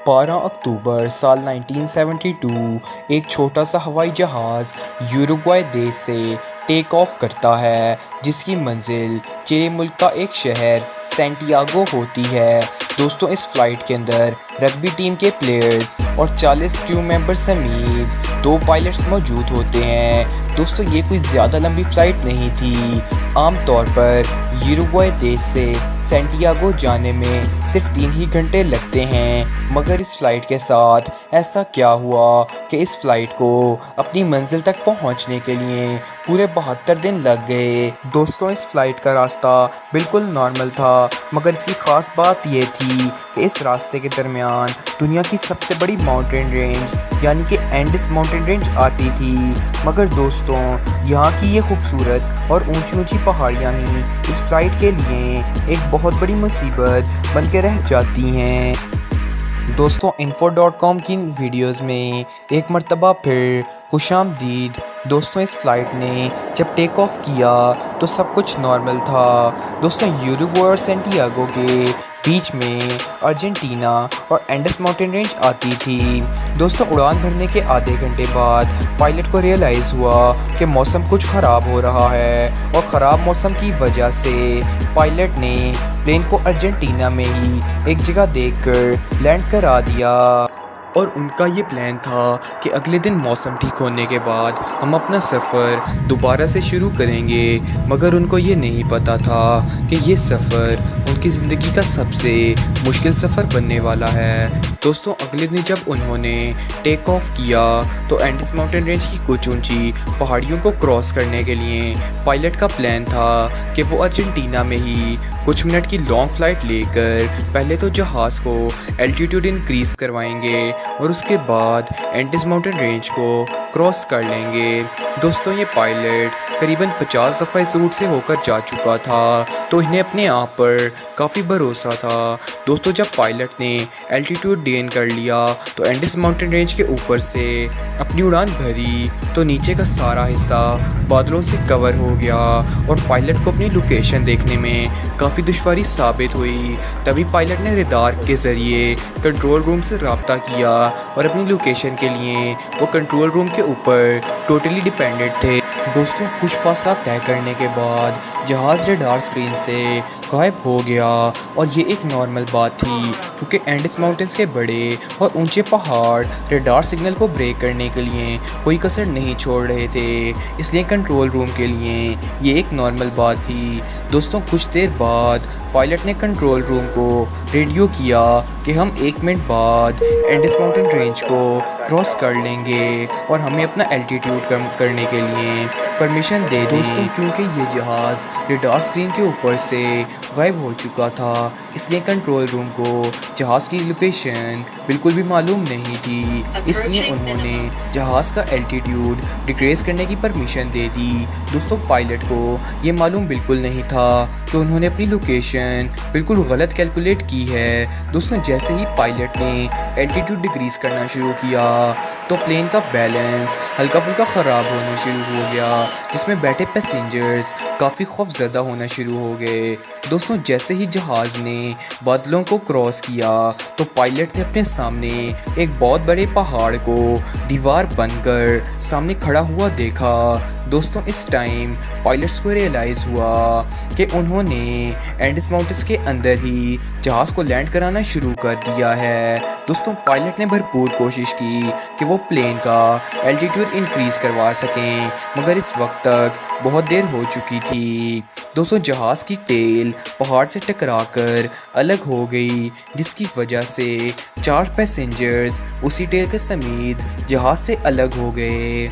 12 अक्टूबर साल 1972 एक छोटा सा हवाई जहाज़ यूरुग्वाई देश से टेक ऑफ करता है, जिसकी मंजिल चिली मुल्क का एक शहर सैंटियागो होती है। दोस्तों, इस फ्लाइट के अंदर रग्बी टीम के प्लेयर्स और 40 क्रू मेंबर समेत 2 पायलट्स मौजूद होते हैं। दोस्तों, ये कोई ज़्यादा लंबी फ़्लाइट नहीं थी। आमतौर पर यूरुग्वाई देश से सैंटियागो जाने में सिर्फ 3 ही घंटे लगते हैं, मगर इस फ़्लाइट के साथ ऐसा क्या हुआ कि इस फ़्लाइट को अपनी मंजिल तक पहुंचने के लिए पूरे 72 दिन लग गए। दोस्तों, इस फ़्लाइट का रास्ता बिल्कुल नॉर्मल था, मगर इसकी ख़ास बात ये थी कि इस रास्ते के दरमियान दुनिया की सबसे बड़ी माउंटेन रेंज यानी कि एंडस माउंटेन रेंज आती थी। मगर दोस्तों, यहाँ की ये खूबसूरत और ऊंची ऊंची पहाड़ियाँ ही इस फ्लाइट के लिए एक बहुत बड़ी मुसीबत बन के रह जाती हैं। दोस्तों, info.com की वीडियोस में एक मर्तबा फिर खुशामदीद। दोस्तों, इस फ़्लाइट ने जब टेक ऑफ किया तो सब कुछ नॉर्मल था। दोस्तों, यूरुग्वाई और सैंटियागो के बीच में अर्जेंटीना और एंडस माउंटेन रेंज आती थी। दोस्तों, उड़ान भरने के आधे घंटे बाद पायलट को रियलाइज़ हुआ कि मौसम कुछ ख़राब हो रहा है, और ख़राब मौसम की वजह से पायलट ने प्लेन को अर्जेंटीना में ही एक जगह देखकर लैंड करा दिया। और उनका ये प्लान था कि अगले दिन मौसम ठीक होने के बाद हम अपना सफ़र दोबारा से शुरू करेंगे, मगर उनको ये नहीं पता था कि ये सफ़र उनकी ज़िंदगी का सबसे मुश्किल सफ़र बनने वाला है। दोस्तों, अगले दिन जब उन्होंने टेक ऑफ किया तो एंडस माउंटेन रेंज की कुछ ऊंची पहाड़ियों को क्रॉस करने के लिए पायलट का प्लान था कि वो अर्जेंटीना में ही कुछ मिनट की लॉन्ग फ्लाइट लेकर पहले तो जहाज़ को एल्टीट्यूड इंक्रीज़ करवाएंगे और उसके बाद एंडस माउंटेन रेंज को क्रॉस कर लेंगे। दोस्तों, ये पायलट करीबन 50 दफ़ा इस रूट से होकर जा चुका था, तो इन्हें अपने आप पर काफ़ी भरोसा था। दोस्तों, जब पायलट ने एल्टीट्यूड गेन कर लिया तो एंडस माउंटेन रेंज के ऊपर से अपनी उड़ान भरी तो नीचे का सारा हिस्सा बादलों से कवर हो गया और पायलट को अपनी लोकेशन देखने में काफ़ी दुश्वारी साबित हुई। तभी पायलट ने रडार के ज़रिए कंट्रोल रूम से रब्ता किया और अपनी लोकेशन के लिए वो कंट्रोल रूम के ऊपर टोटली डिपेंडेंट थे। दोस्तों, कुछ फासला तय करने के बाद जहाज़ रडार स्क्रीन से गायब हो गया, और ये एक नॉर्मल बात थी क्योंकि एंडस माउंटेन्स के बड़े और ऊंचे पहाड़ रडार सिग्नल को ब्रेक करने के लिए कोई कसर नहीं छोड़ रहे थे, इसलिए कंट्रोल रूम के लिए ये एक नॉर्मल बात थी। दोस्तों, कुछ देर बाद पायलट ने कंट्रोल रूम को रेडियो किया कि हम 1 मिनट बाद एंडस माउंटेन रेंज को क्रॉस कर लेंगे और हमें अपना एल्टीट्यूड कम करने के लिए परमिशन दे दी। दोस्तों, क्योंकि ये जहाज़ रडार स्क्रीन के ऊपर से गायब हो चुका था, इसलिए कंट्रोल रूम को जहाज़ की लोकेशन बिल्कुल भी मालूम नहीं थी, इसलिए उन्होंने जहाज़ का एल्टीट्यूड डिक्रीज़ करने की परमिशन दे दी। दोस्तों, पायलट को ये मालूम बिल्कुल नहीं था कि उन्होंने अपनी लोकेशन बिल्कुल गलत कैलकुलेट की है। दोस्तों, जैसे ही पायलट ने एल्टीट्यूड डिक्रीज़ करना शुरू किया तो प्लेन का बैलेंस हल्का फुल्का ख़राब होना शुरू हो गया, जिसमें बैठे पैसेंजर्स काफ़ी खौफज़दा होना शुरू हो गए। दोस्तों, जैसे ही जहाज़ ने बादलों को क्रॉस किया तो पायलट ने अपने सामने एक बहुत बड़े पहाड़ को दीवार बनकर सामने खड़ा हुआ देखा। दोस्तों, इस टाइम पायलट्स को रियलाइज़ हुआ कि उन्होंने एंडस माउंटेन्स के अंदर ही जहाज़ को लैंड कराना शुरू कर दिया है। दोस्तों, पायलट ने भरपूर कोशिश की कि वो प्लेन का एल्टीट्यूड इंक्रीज़ करवा सकें, मगर इस वक्त तक बहुत देर हो चुकी थी। दोस्तों, जहाज़ की टेल पहाड़ से टकराकर अलग हो गई, जिसकी वजह से 4 पैसेंजर्स उसी टेल के समेत जहाज़ से अलग हो गए।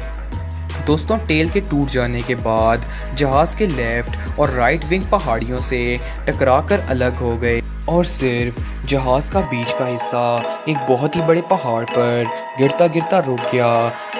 दोस्तों, टेल के टूट जाने के बाद जहाज़ के लेफ़्ट और राइट विंग पहाड़ियों से टकराकर अलग हो गए और सिर्फ जहाज़ का बीच का हिस्सा एक बहुत ही बड़े पहाड़ पर गिरता गिरता रुक गया,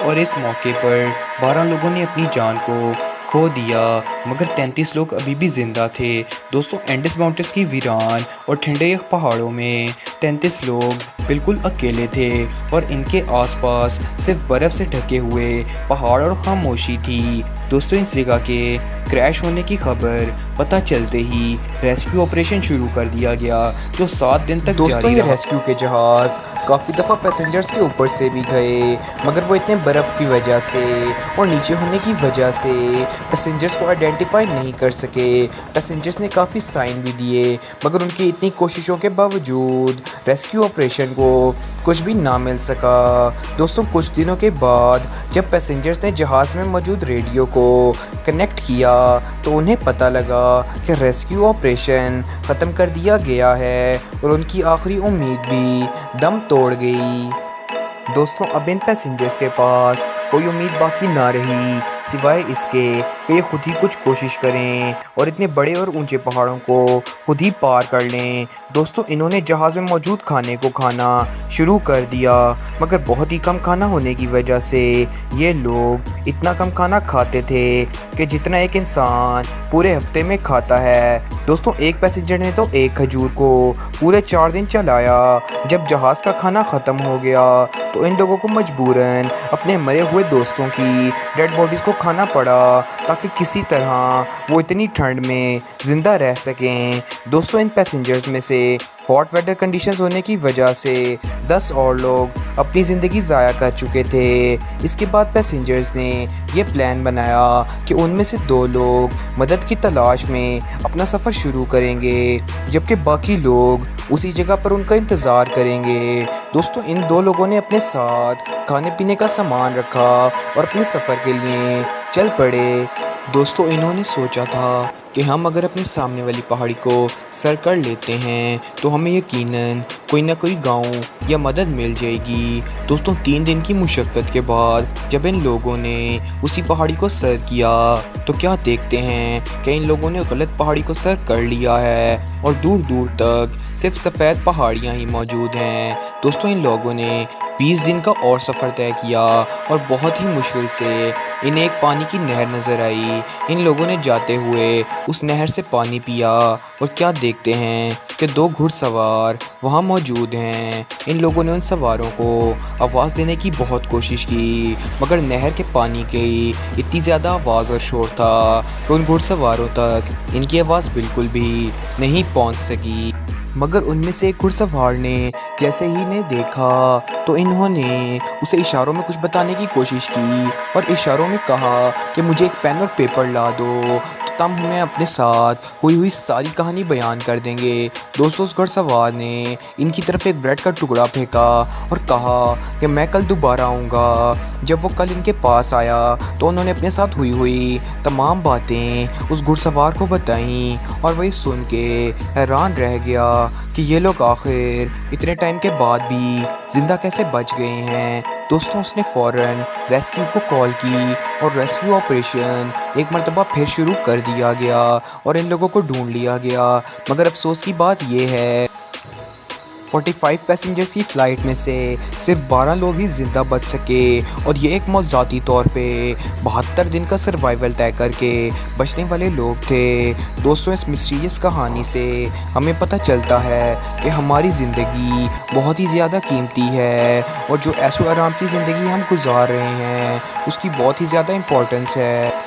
और इस मौके पर 12 लोगों ने अपनी जान को खो दिया। मगर 33 लोग अभी भी जिंदा थे। दोस्तों एंडस माउंटेन्स की वीरान और ठंडे पहाड़ों में 33 लोग बिल्कुल अकेले थे और इनके आसपास सिर्फ बर्फ़ से ढके हुए पहाड़ और खामोशी थी। दोस्तों इस जगह के क्रैश होने की खबर पता चलते ही रेस्क्यू ऑपरेशन शुरू कर दिया गया जो 7 दिन तक दोस्तों ये रेस्क्यू के जहाज़ काफ़ी दफ़ा पैसेंजर्स के ऊपर से भी गए, मगर वो इतने बर्फ़ की वजह से और नीचे होने की वजह से पैसेंजर्स को आइडेंटिफाई नहीं कर सके। पैसेंजर्स ने काफ़ी साइन भी दिए, मगर उनकी इतनी कोशिशों के बावजूद रेस्क्यू ऑपरेशन को कुछ भी ना मिल सका। दोस्तों कुछ दिनों के बाद जब पैसेंजर्स ने जहाज़ में मौजूद रेडियो को कनेक्ट किया तो उन्हें पता लगा कि रेस्क्यू ऑपरेशन ख़त्म कर दिया गया है और उनकी आखिरी उम्मीद भी दम तोड़ गई। दोस्तों अब इन पैसेंजर्स के पास कोई उम्मीद बाकी ना रही सिवाय इसके कि ये खुद ही कुछ कोशिश करें और इतने बड़े और ऊंचे पहाड़ों को खुद ही पार कर लें। दोस्तों इन्होंने जहाज़ में मौजूद खाने को खाना शुरू कर दिया, मगर बहुत ही कम खाना होने की वजह से ये लोग इतना कम खाना खाते थे कि जितना एक इंसान पूरे हफ्ते में खाता है। दोस्तों एक पैसेंजर ने तो एक खजूर को पूरे 4 दिन चलाया। जब जहाज़ का खाना ख़त्म हो गया तो इन लोगों को मजबूरन अपने मरे हुए दोस्तों की डेड बॉडीज़ को खाना पड़ा ताकि किसी तरह वो इतनी ठंड में ज़िंदा रह सकें। दोस्तों इन पैसेंजर्स में से हॉट वेदर कंडीशंस होने की वजह से 10 और लोग अपनी ज़िंदगी ज़ाया कर चुके थे। इसके बाद पैसेंजर्स ने ये प्लान बनाया कि उनमें से 2 लोग मदद की तलाश में अपना सफ़र शुरू करेंगे, जबकि बाकी लोग उसी जगह पर उनका इंतज़ार करेंगे। दोस्तों इन 2 लोगों ने अपने साथ खाने पीने का सामान रखा और अपने सफ़र के लिए चल पड़े। दोस्तों इन्होंने सोचा था कि हम अगर अपने सामने वाली पहाड़ी को सर कर लेते हैं तो हमें यकीनन कोई ना कोई गांव या मदद मिल जाएगी। दोस्तों 3 दिन की मुशक्क़त के बाद जब इन लोगों ने उसी पहाड़ी को सर किया तो क्या देखते हैं कि इन लोगों ने गलत पहाड़ी को सर कर लिया है और दूर दूर तक सिर्फ सफ़ेद पहाड़ियाँ ही मौजूद हैं। दोस्तों इन लोगों ने 20 दिन का और सफ़र तय किया और बहुत ही मुश्किल से इन्हें एक पानी की नहर नज़र आई। इन लोगों ने जाते हुए उस नहर से पानी पिया और क्या देखते हैं कि 2 घुड़सवार वहाँ मौजूद हैं। इन लोगों ने उन सवारों को आवाज़ देने की बहुत कोशिश की, मगर नहर के पानी की इतनी ज़्यादा आवाज़ और शोर था कि उन घुड़सवारों तक इनकी आवाज़ बिल्कुल भी नहीं पहुँच सकी। मगर उनमें से एक घुड़सवार ने जैसे ही इन्हें देखा तो इन्होंने उसे इशारों में कुछ बताने की कोशिश की और इशारों में कहा कि मुझे एक पेन और पेपर ला दो, तो तब हमें अपने साथ हुई सारी कहानी बयान कर देंगे। दोस्तों उस घुड़सवार ने इनकी तरफ एक ब्रेड का टुकड़ा फेंका और कहा कि मैं कल दोबारा आऊँगा। जब वो कल इनके पास आया तो उन्होंने अपने साथ हुई तमाम बातें उस घुड़सवार को बताईं और वही सुन के हैरान रह गया कि ये लोग आखिर इतने टाइम के बाद भी ज़िंदा कैसे बच गए हैं। दोस्तों उसने फ़ौरन रेस्क्यू को कॉल की और रेस्क्यू ऑपरेशन एक मरतबा फिर शुरू कर दिया गया और इन लोगों को ढूंढ लिया गया। मगर अफसोस की बात ये है 45 पैसेंजर्स की फ़्लाइट में से सिर्फ 12 लोग ही ज़िंदा बच सके और ये एक मौज़ाती तौर पे 72 दिन का सर्वाइवल तय करके बचने वाले लोग थे। दोस्तों इस मिस्टीरियस कहानी से हमें पता चलता है कि हमारी ज़िंदगी बहुत ही ज़्यादा कीमती है और जो ऐशो आराम की ज़िंदगी हम गुजार रहे हैं उसकी बहुत ही ज़्यादा इम्पोर्टेंस है।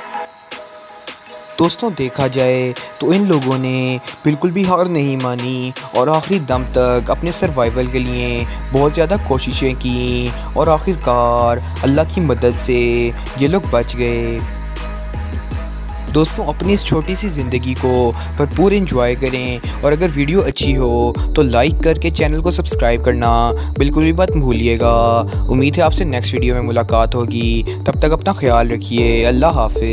दोस्तों देखा जाए तो इन लोगों ने बिल्कुल भी हार नहीं मानी और आखिरी दम तक अपने सर्वाइवल के लिए बहुत ज़्यादा कोशिशें की और आखिरकार अल्लाह की मदद से ये लोग बच गए। दोस्तों अपनी इस छोटी सी ज़िंदगी को भरपूर एंजॉय करें और अगर वीडियो अच्छी हो तो लाइक करके चैनल को सब्सक्राइब करना बिल्कुल भी मत भूलिएगा। उम्मीद है आपसे नेक्स्ट वीडियो में मुलाकात होगी, तब तक अपना ख्याल रखिए। अल्लाह हाफ़िज़।